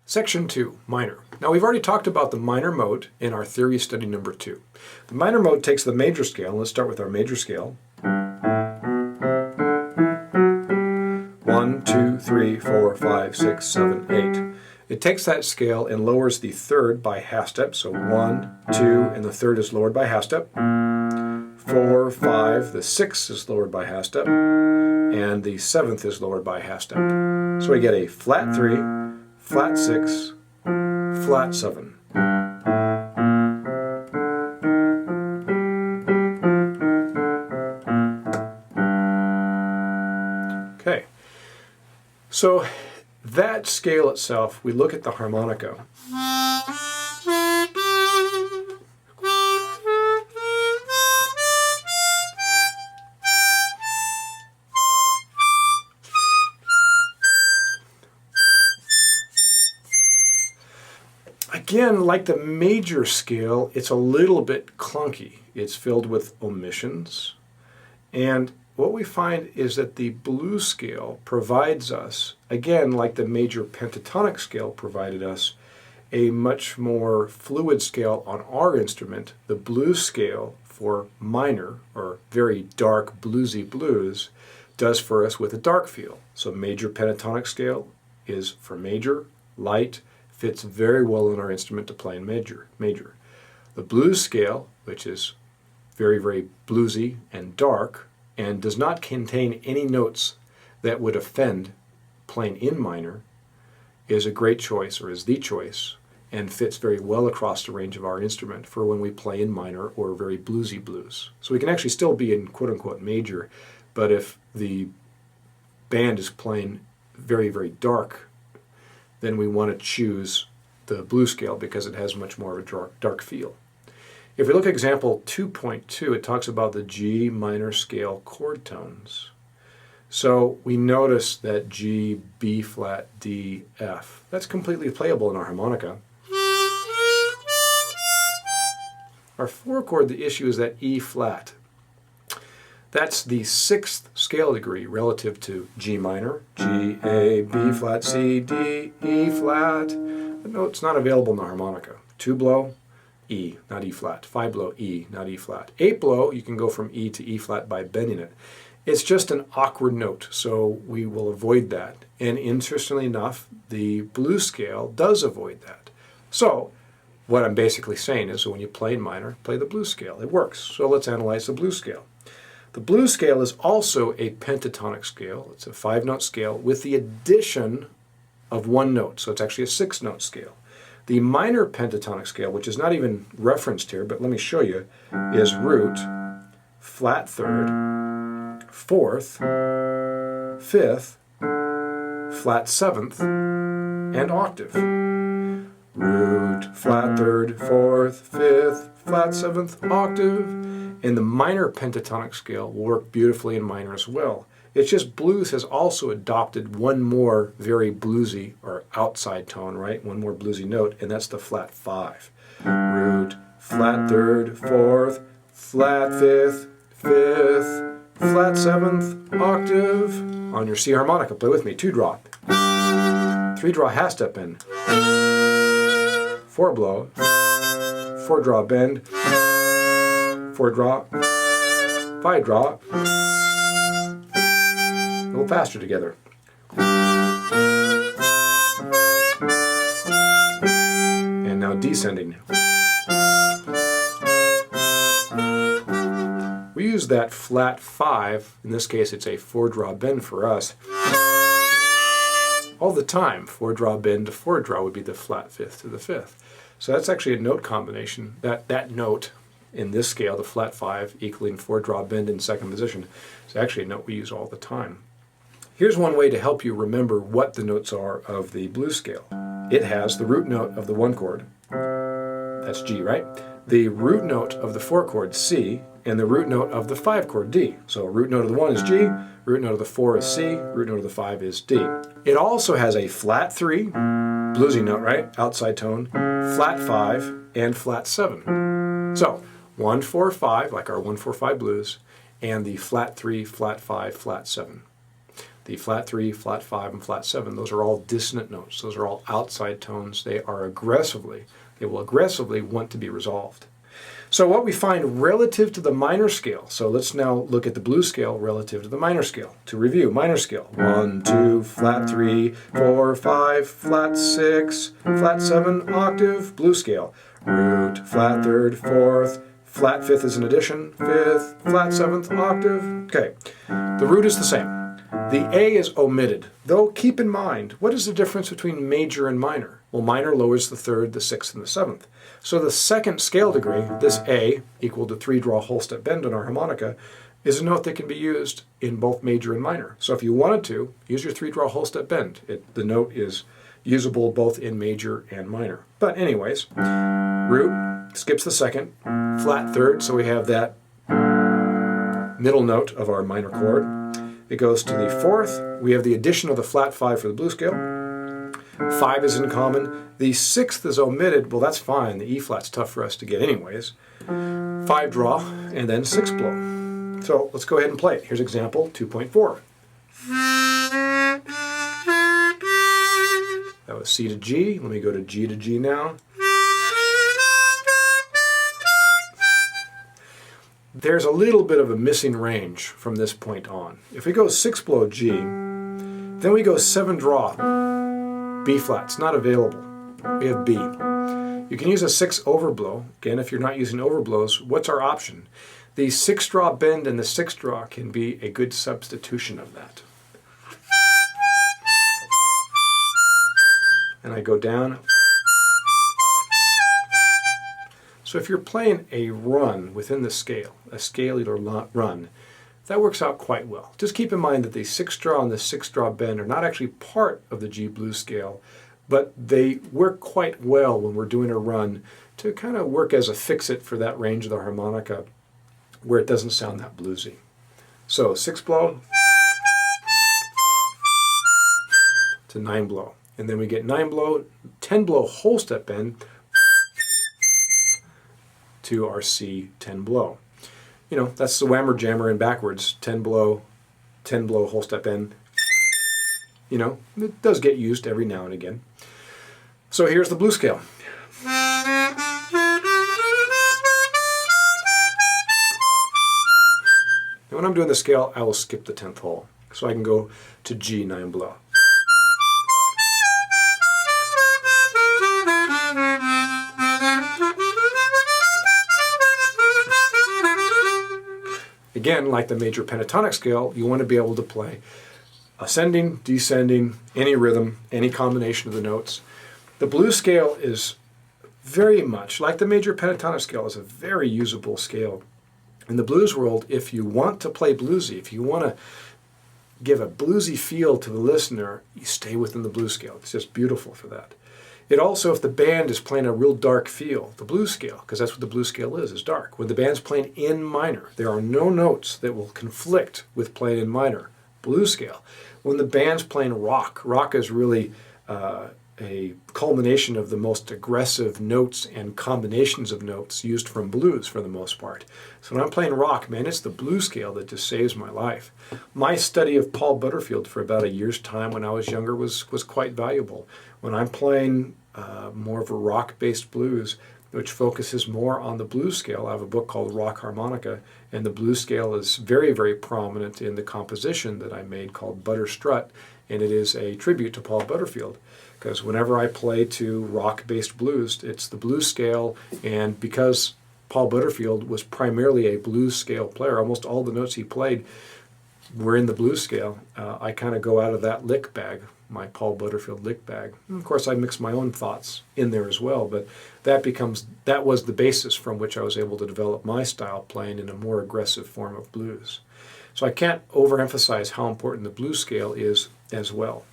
Section 2, minor. Now we've already talked about the minor mode in our theory study number 2. The minor mode takes the major scale. Let's start with our major scale. 1, 2, 3, 4, 5, 6, 7, 8. It takes that scale and lowers the third by half step. So 1, 2, and the third is lowered by half step. 4, 5, the sixth is lowered by half step. And the seventh is lowered by half step. So we get a flat 3, flat 6, flat 7. Okay, so that scale itself, we look at the harmonica. Again, like the major scale, it's a little bit clunky. It's filled with omissions. And what we find is that the blues scale provides us, again, like the major pentatonic scale provided us, a much more fluid scale on our instrument. The blues scale for minor, or very dark bluesy blues, does for us with a dark feel. So major pentatonic scale is for major, light, fits very well in our instrument to play in major. The blues scale, which is very, very bluesy and dark, and does not contain any notes that would offend playing in minor, is a great choice, or is the choice, and fits very well across the range of our instrument for when we play in minor or very bluesy blues. So we can actually still be in quote-unquote major, but if the band is playing very, very dark, then we want to choose the blues scale because it has much more of a dark feel. If we look at example 2.2, it talks about the G minor scale chord tones. So we notice that G, B flat, D, F. That's completely playable in our harmonica. Our 4 chord, the issue is that E flat. That's the 6th scale degree relative to G minor, G, A, B flat, C, D, E flat. But no, it's not available in the harmonica. 2 blow, E, not E flat. 5 blow, E, not E flat. 8 blow, you can go from E to E flat by bending it. It's just an awkward note, so we will avoid that. And interestingly enough, the blues scale does avoid that. So what I'm basically saying is when you play in minor, play the blues scale. It works. So let's analyze the blues scale. The blues scale is also a pentatonic scale. It's a 5-note scale with the addition of 1 note, so it's actually a 6-note scale. The minor pentatonic scale, which is not even referenced here, but let me show you, is root, flat 3rd, 4th, 5th, flat 7th, and octave. Root, flat 3rd, 4th, 5th, flat 7th, octave. And the minor pentatonic scale will work beautifully in minor as well. It's just blues has also adopted one more very bluesy or outside tone, right? One more bluesy note, and that's the flat 5. Root, flat 3rd, 4th, flat 5th, 5th, flat 7th, octave. On your C harmonica, play with me. 2 draw. 3 draw half step bend. 4 blow. 4 draw bend. 4 draw, 5 draw, a little faster together. And now descending. We use that flat 5, in this case it's a 4 draw bend for us, all the time. 4 draw bend to 4 draw would be the flat 5th to the 5th. So that's actually a note combination. That note in this scale, the flat 5 equaling 4 draw bend in 2nd position, is actually a note we use all the time. Here's one way to help you remember what the notes are of the blues scale. It has the root note of the 1 chord, that's G, right? The root note of the 4 chord, C, and the root note of the 5 chord, D. So root note of the 1 is G, root note of the 4 is C, root note of the 5 is D. It also has a flat 3, bluesy note, right? Outside tone, flat 5, and flat 7. So 1, 4, 5, like our 1, 4, 5 blues, and the flat 3, flat 5, flat 7. The flat 3, flat 5, and flat 7, those are all dissonant notes. Those are all outside tones. They will aggressively want to be resolved. So what we find relative to the minor scale, so let's now look at the blues scale relative to the minor scale. To review, minor scale, 1, 2, flat 3, 4, 5, flat 6, flat 7, octave, blues scale. Root, flat 3rd, 4th, flat 5th is an addition, 5th, flat 7th, octave. Okay, the root is the same. The A is omitted, though keep in mind, what is the difference between major and minor? Well, minor lowers the 3rd, the 6th, and the 7th. So the second scale degree, this A, equal to 3-draw whole step bend on our harmonica, is a note that can be used in both major and minor. So if you wanted to, use your 3-draw whole step bend. The note is usable both in major and minor. But anyways, root skips the second, flat 3rd, so we have that middle note of our minor chord. It goes to the 4th. We have the addition of the flat 5 for the blues scale. 5 is in common. The 6th is omitted. Well, that's fine. The E flat's tough for us to get anyways. 5 draw, and then 6 blow. So let's go ahead and play it. Here's example 2.4. That was C to G. Let me go to G to G now. There's a little bit of a missing range from this point on. If we go 6 blow G, then we go 7 draw B flat. It's not available. We have B. You can use a 6 overblow. Again, if you're not using overblows, what's our option? The 6 draw bend and the 6 draw can be a good substitution of that. And I go down. So if you're playing a run within the scale, a scalar run, that works out quite well. Just keep in mind that the 6 draw and the 6 draw bend are not actually part of the G blues scale, but they work quite well when we're doing a run to kind of work as a fix-it for that range of the harmonica where it doesn't sound that bluesy. So 6 blow to 9 blow. And then we get 9 blow, 10 blow whole step bend to our C 10 blow. You know, that's the whammer jammer in backwards, 10 blow whole step bend. You know, it does get used every now and again. So here's the blues scale. And when I'm doing the scale, I will skip the 10th hole. So I can go to G 9 blow. Again, like the major pentatonic scale, you want to be able to play ascending, descending, any rhythm, any combination of the notes. The blues scale is very much, like the major pentatonic scale, is a very usable scale. In the blues world, if you want to play bluesy, if you want to give a bluesy feel to the listener, you stay within the blues scale. It's just beautiful for that. It also, if the band is playing a real dark feel, the blues scale, because that's what the blues scale is dark. When the band's playing in minor, there are no notes that will conflict with playing in minor. Blues scale. When the band's playing rock, rock is really a culmination of the most aggressive notes and combinations of notes used from blues for the most part. So when I'm playing rock, man, it's the blues scale that just saves my life. My study of Paul Butterfield for about a year's time when I was younger was quite valuable. When I'm playing more of a rock-based blues, which focuses more on the blues scale, I have a book called Rock Harmonica, and the blues scale is very, very prominent in the composition that I made called Butter Strut, and it is a tribute to Paul Butterfield. Because whenever I play to rock-based blues, it's the blues scale, and because Paul Butterfield was primarily a blues scale player, almost all the notes he played were in the blues scale, I kind of go out of that lick bag, my Paul Butterfield lick bag. And of course, I mix my own thoughts in there as well, but that was the basis from which I was able to develop my style playing in a more aggressive form of blues. So I can't overemphasize how important the blues scale is as well.